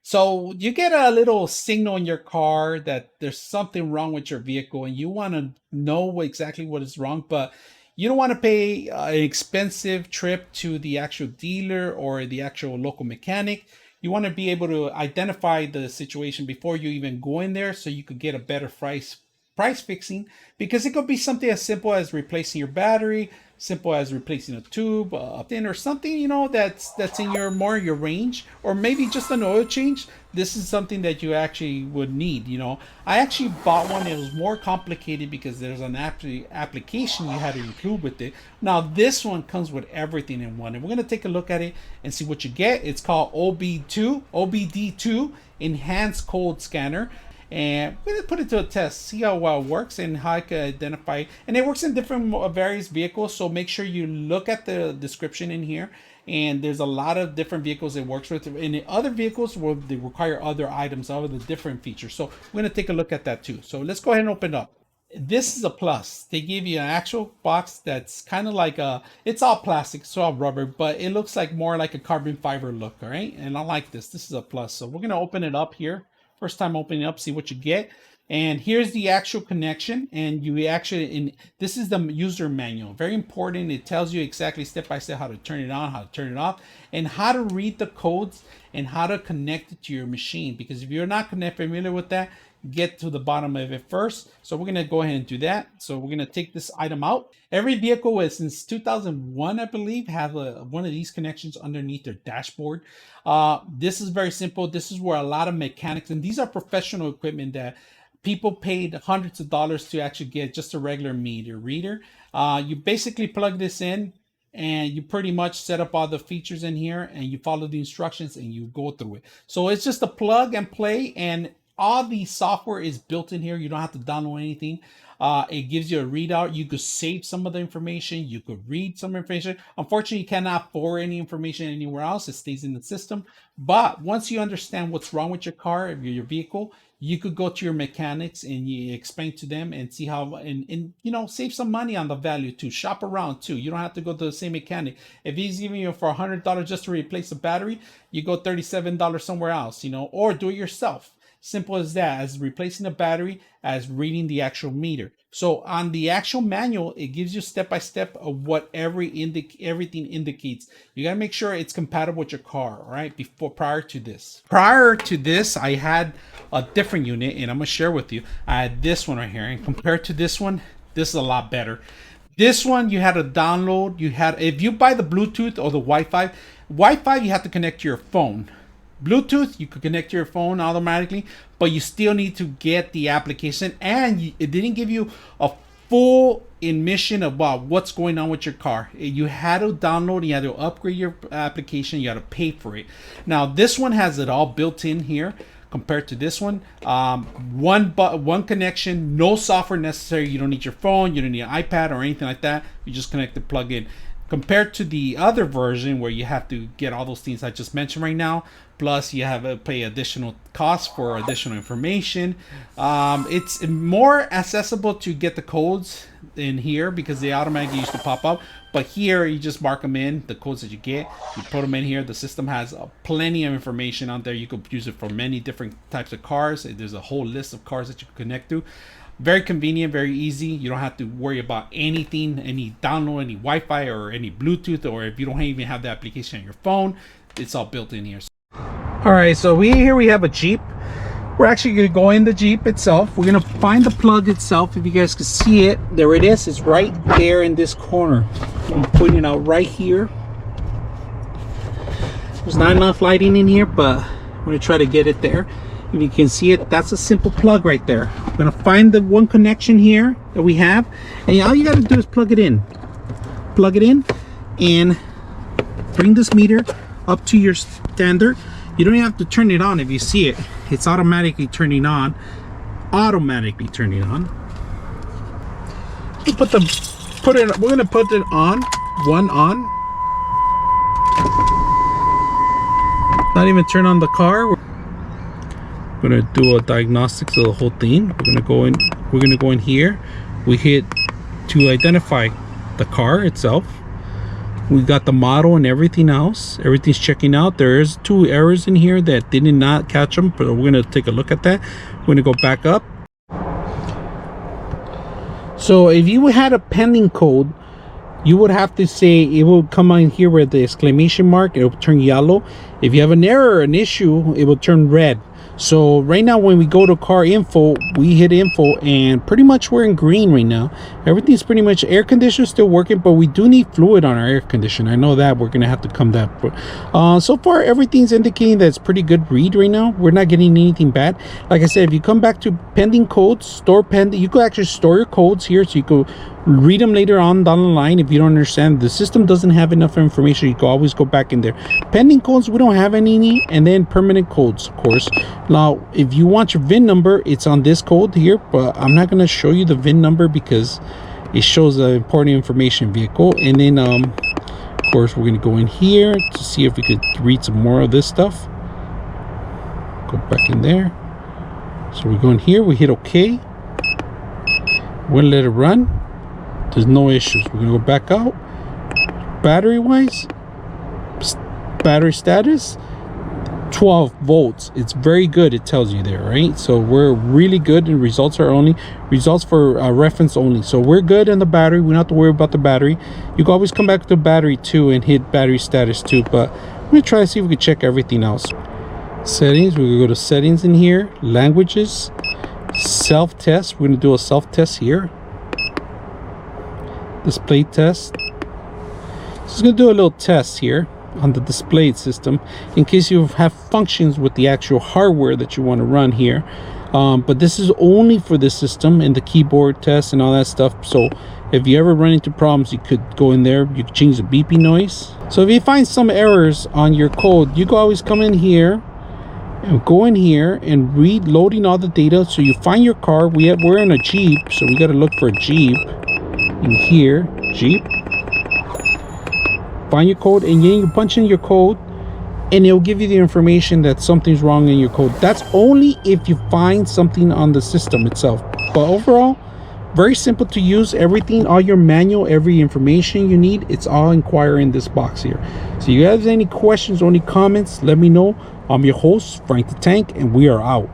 So you get a little signal in your car that there's something wrong with your vehicle and you want to know exactly what is wrong, but you don't want to pay an expensive trip to the actual dealer or the actual local mechanic. You want to be able to identify the situation before you even go in there so you could get a better price fixing, because it could be something as simple as replacing your battery, simple as replacing a tube, a pin, or something, that's in your range, or maybe just an oil change. This is something that you actually would need. I actually bought one. It was more complicated because there's an application you had to include with it. Now this one comes with everything in one, and we're going to take a look at it and see what you get. It's called OBD2 Enhanced Code Scanner, and we're gonna put it to a test, see how well it works and how I can identify. And it works in different various vehicles, so make sure you look at the description in here. And there's a lot of different vehicles it works with. And in other vehicles will they require other items, other the different features. So we're gonna take a look at that too. So let's go ahead and open it up. This is a plus. They give you an actual box that's kind of like it's all plastic, it's all rubber, but it looks like more like a carbon fiber look. All right, and I like this. This is a plus. So we're gonna open it up here. First time opening it up, see what you get. And here's the actual connection, and this is the user manual. Very important. It tells you exactly step by step how to turn it on, how to turn it off, and how to read the codes and how to connect it to your machine. Because if you're not familiar with that, get to the bottom of it first. So we're going to go ahead and do that. So we're going to take this item out. Every vehicle since 2001, I believe, have one of these connections underneath their dashboard. This is very simple. This is where a lot of mechanics, and these are professional equipment that people paid hundreds of dollars to actually get just a regular meter reader. You basically plug this in and you pretty much set up all the features in here and you follow the instructions and you go through it. So it's just a plug and play, and all the software is built in here. You don't have to download anything. It gives you a readout. You could save some of the information. You could read some information. Unfortunately, you cannot forward any information anywhere else. It stays in the system. But once you understand what's wrong with your car, your vehicle, you could go to your mechanics and you explain to them and see how, and save some money on the value too. Shop around too. You don't have to go to the same mechanic. If he's giving you for $100 just to replace a battery, you go $37 somewhere else, or do it yourself. Simple as that, as replacing a battery, as reading the actual meter. So on the actual manual, it gives you step by step of what everything indicates. You gotta make sure it's compatible with your car, all right? Prior to this, I had a different unit, and I'm gonna share with you. I had this one right here, and compared to this one, this is a lot better. This one you had to download. If you buy the Bluetooth or the Wi-Fi, you have to connect to your phone. Bluetooth, you could connect to your phone automatically, but you still need to get the application, and it didn't give you a full admission about what's going on with your car. You had to download, you had to upgrade your application, you had to pay for it. Now this one has it all built in here compared to this one. One connection, no software necessary. You don't need your phone, you don't need an iPad or anything like that. You just connect the plug in. Compared to the other version where you have to get all those things I just mentioned right now, plus you have to pay additional costs for additional information. It's more accessible to get the codes in here because they automatically used to pop up. But here you just mark them in, the codes that you get, you put them in here. The system has plenty of information on there. You could use it for many different types of cars. There's a whole list of cars that you can connect to. Very convenient, very easy. You don't have to worry about anything, any download, any Wi-Fi or any Bluetooth, or if you don't even have the application on your phone, it's all built in here. All right, so we have a Jeep. We're actually gonna go in the Jeep itself. We're gonna find the plug itself. If you guys can see it, there it is. It's right there in this corner. I'm putting it out right here. There's not enough lighting in here, but I'm gonna try to get it there. If you can see it, that's a simple plug right there. I'm gonna find the one connection here that we have, and all you gotta do is plug it in and bring this meter up to your standard. You don't even have to turn it on. If you see it, it's automatically turning on. We're gonna put it on, one on. Not even turn on the car. We're gonna do a diagnostics of the whole thing. We're gonna go in here. We hit to identify the car itself. We got the model and everything else. Everything's checking out. There's 2 errors in here that did not catch them, but we're gonna take a look at that. We're gonna go back up. So if you had a pending code, you would have to say, it will come on here with the exclamation mark, it will turn yellow. If you have an error, an issue, it will turn red. So right now when we go to car info, we hit info and pretty much we're in green right now. Everything's pretty much, air conditioner still working, but we do need fluid on our air conditioner. I know that we're gonna have to come that. So far everything's indicating that it's pretty good read right now. We're not getting anything bad. Like I said, if you come back to pending codes, store pending, you could actually store your codes here, so you could read them later on down the line. If you don't understand, the system doesn't have enough information, you can always go back in there. Pending codes, we don't have any, and then permanent codes, of course. Now if you want your VIN number, it's on this code here, but I'm not going to show you the VIN number because it shows the important information vehicle. And then of course we're going to go in here to see if we could read some more of this stuff. Go back in there. So we go in here, we hit OK, we're going to let it run. There's no issues. We're gonna go back out. Battery wise, battery status 12 volts. It's very good, it tells you there, right? So we're really good, and results for reference only. So we're good in the battery. We don't have to worry about the battery. You can always come back to battery too and hit battery status too, but I'm gonna try to see if we can check everything else. Settings, we're gonna go to settings in here, languages, self-test. We're gonna do a self-test here. Display test. Just gonna do a little test here on the display system in case you have functions with the actual hardware that you want to run here, but this is only for this system and the keyboard test and all that stuff. So if you ever run into problems, you could go in there, you could change the beeping noise. So if you find some errors on your code, you can always come in here and go in here and read loading all the data. So you find your car. We're in a Jeep, so we got to look for a Jeep in here, Jeep, find your code, and then you punch in your code and it'll give you the information that something's wrong in your code. That's only if you find something on the system itself, but overall very simple to use. Everything, all your manual, every information you need, it's all inquire in this box here. So you guys have any questions or any comments, let me know. I'm your host, Frank the Tank, and we are out.